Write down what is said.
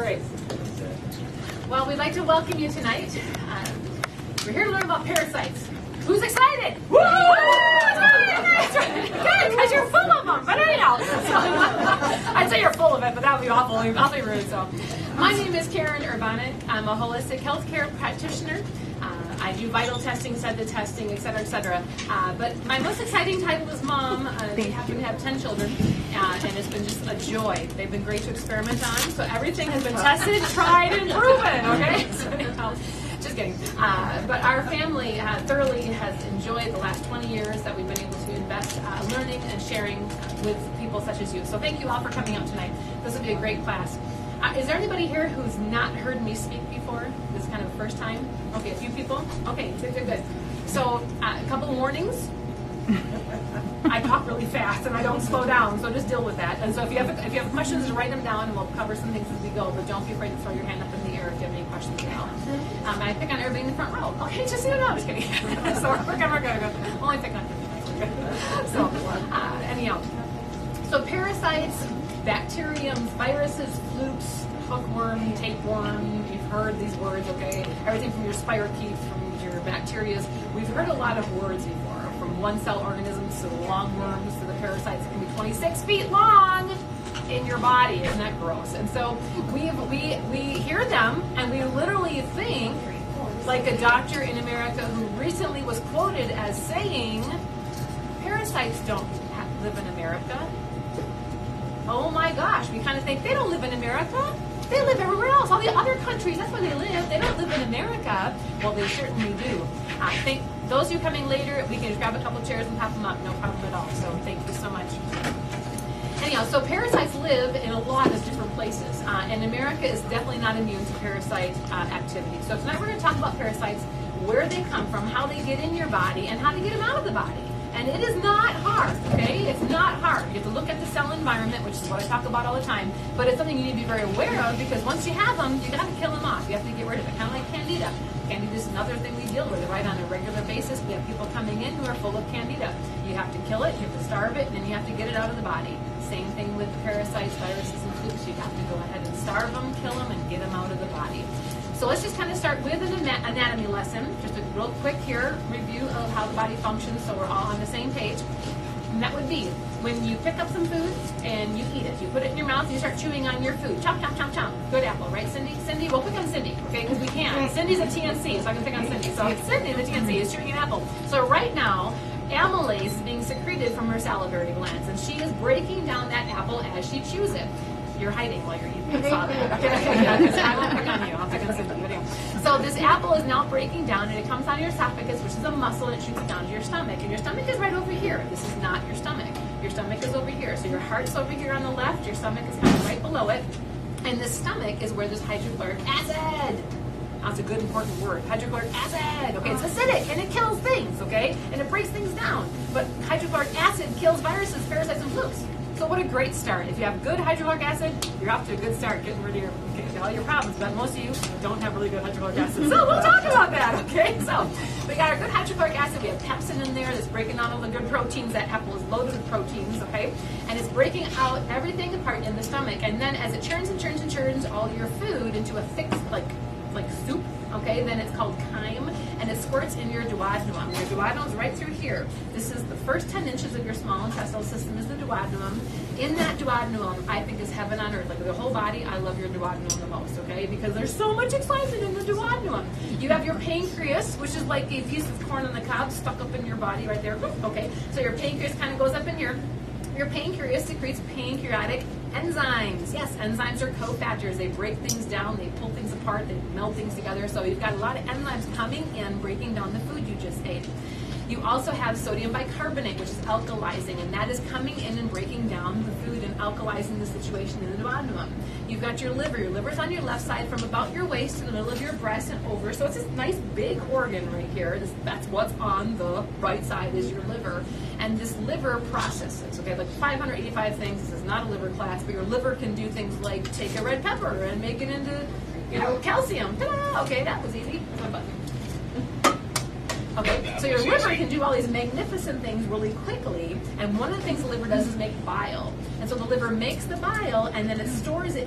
great. Well, we'd like to welcome you tonight. We're here to learn about parasites. Who's excited? Woo! Good, because you're full of them. But anyhow, I'd say you're full of it, but that would be awfully rude. So, my name is Karen Urbanek. I'm a holistic healthcare practitioner. I do vital testing, SEDA testing, et cetera, but my most exciting title is mom. We happen to have 10 children, and it's been just a joy. They've been great to experiment on, so everything has been tested, tried, and proven, okay? So anyhow, just kidding. But our family thoroughly has enjoyed the last 20 years that we've been able to invest learning and sharing with people such as you. So thank you all for coming out tonight. This will be a great class. Is there anybody here who's not heard me speak before? This is kind of the first time? Okay, a few people? Okay, good. So, a couple of warnings. I talk really fast and I don't slow down, so just deal with that. And so if you have questions, just write them down and we'll cover some things as we go, but don't be afraid to throw your hand up in the air if you have any questions at all. I pick on everybody in the front row. Okay, just so you know, I'm just kidding. So we're good. Only pick on you. So, anyhow. So parasites, bacteriums, viruses, flukes, hookworm, tapeworm, you've heard these words, okay? Everything from your spirochetes, from your bacteria. We've heard a lot of words before, from one-cell organisms to the longworms to the parasites that can be 26 feet long in your body. Isn't that gross? And so we hear them and we literally think, like a doctor in America who recently was quoted as saying, parasites don't live in America. Oh my gosh, we kind of think they don't live in America. They live everywhere else. All the other countries, that's where they live. They don't live in America. Well, they certainly do. I think those of you coming later, we can just grab a couple chairs and pop them up. No problem at all. So thank you so much. Anyhow, so parasites live in a lot of different places. And America is definitely not immune to parasite activity. So tonight we're going to talk about parasites, where they come from, how they get in your body, and how to get them out of the body. And it is not hard, okay? It's not hard. You have to look at the cell environment, which is what I talk about all the time, but it's something you need to be very aware of because once you have them, you got to kill them off. You have to get rid of it, kind of like Candida. Candida is another thing we deal with, right, on a regular basis. We have people coming in who are full of Candida. You have to kill it, you have to starve it, and then you have to get it out of the body. Same thing with parasites, viruses, and flukes. You have to go ahead and starve them, kill them, and get them out of the body. So let's just kind of start with an anatomy lesson. Just a real quick here review of how the body functions so we're all on the same page. And that would be when you pick up some food and you eat it. You put it in your mouth and you start chewing on your food. Chomp, chomp, chomp, chomp. Good apple, right, Cindy? Cindy, we'll pick on Cindy, okay, because we can. Cindy's a TNC, so I can pick on Cindy. So Cindy, the TNC, is chewing an apple. So right now, amylase is being secreted from her salivary glands, and she is breaking down that apple as she chews it. You're hiding while you're eating. I saw that. Okay, yeah, I won't pick on you. I'll pick on Cindy. But anyway. So this apple is now breaking down, and it comes out of your esophagus, which is a muscle, and it shoots down to your stomach. And your stomach is right over here. This is not your stomach. Your stomach is over here. So your heart's over here on the left. Your stomach is kind of right below it. And the stomach is where there's hydrochloric acid. That's a good important word. Hydrochloric acid. Okay, it's acidic and it kills things. Okay, and it breaks things down. But hydrochloric acid kills viruses, parasites, and flukes. So what a great start. If you have good hydrochloric acid, you're off to a good start getting rid of all your problems. But most of you don't have really good hydrochloric acid. So we'll talk about that, okay? So we got our good hydrochloric acid. We have pepsin in there that's breaking down all the good proteins. That apple is loaded with proteins, okay? And it's breaking out everything apart in the stomach. And then as it churns and churns and churns all your food into a thick, like soup, okay, then it's called chyme, and it squirts in your duodenum. Your duodenum is right through here. This is the first 10 inches of your small intestinal system is the duodenum. In that duodenum, I think is heaven on earth. Like the whole body, I love your duodenum the most, okay, because there's so much excitement in the duodenum. You have your pancreas, which is like a piece of corn on the cob stuck up in your body right there. Okay, so your pancreas kind of goes up in here. Your pancreas secretes pancreatic enzymes. Yes, enzymes are cofactors. They break things down, they pull things apart, they melt things together. So you've got a lot of enzymes coming in, breaking down the food you just ate. You also have sodium bicarbonate, which is alkalizing, and that is coming in and breaking down the food and alkalizing the situation in the duodenum. You've got your liver. Your liver's on your left side from about your waist to the middle of your breast and over. So it's this nice big organ right here. That's what's on the right side is your liver. And this liver processes, okay, like 585 things. This is not a liver class, but your liver can do things like take a red pepper and make it into, calcium. Ta-da! Okay, that was easy. That's my button. Okay, so your liver can do all these magnificent things really quickly, and one of the things the liver does is make bile. And so the liver makes the bile, and then it stores it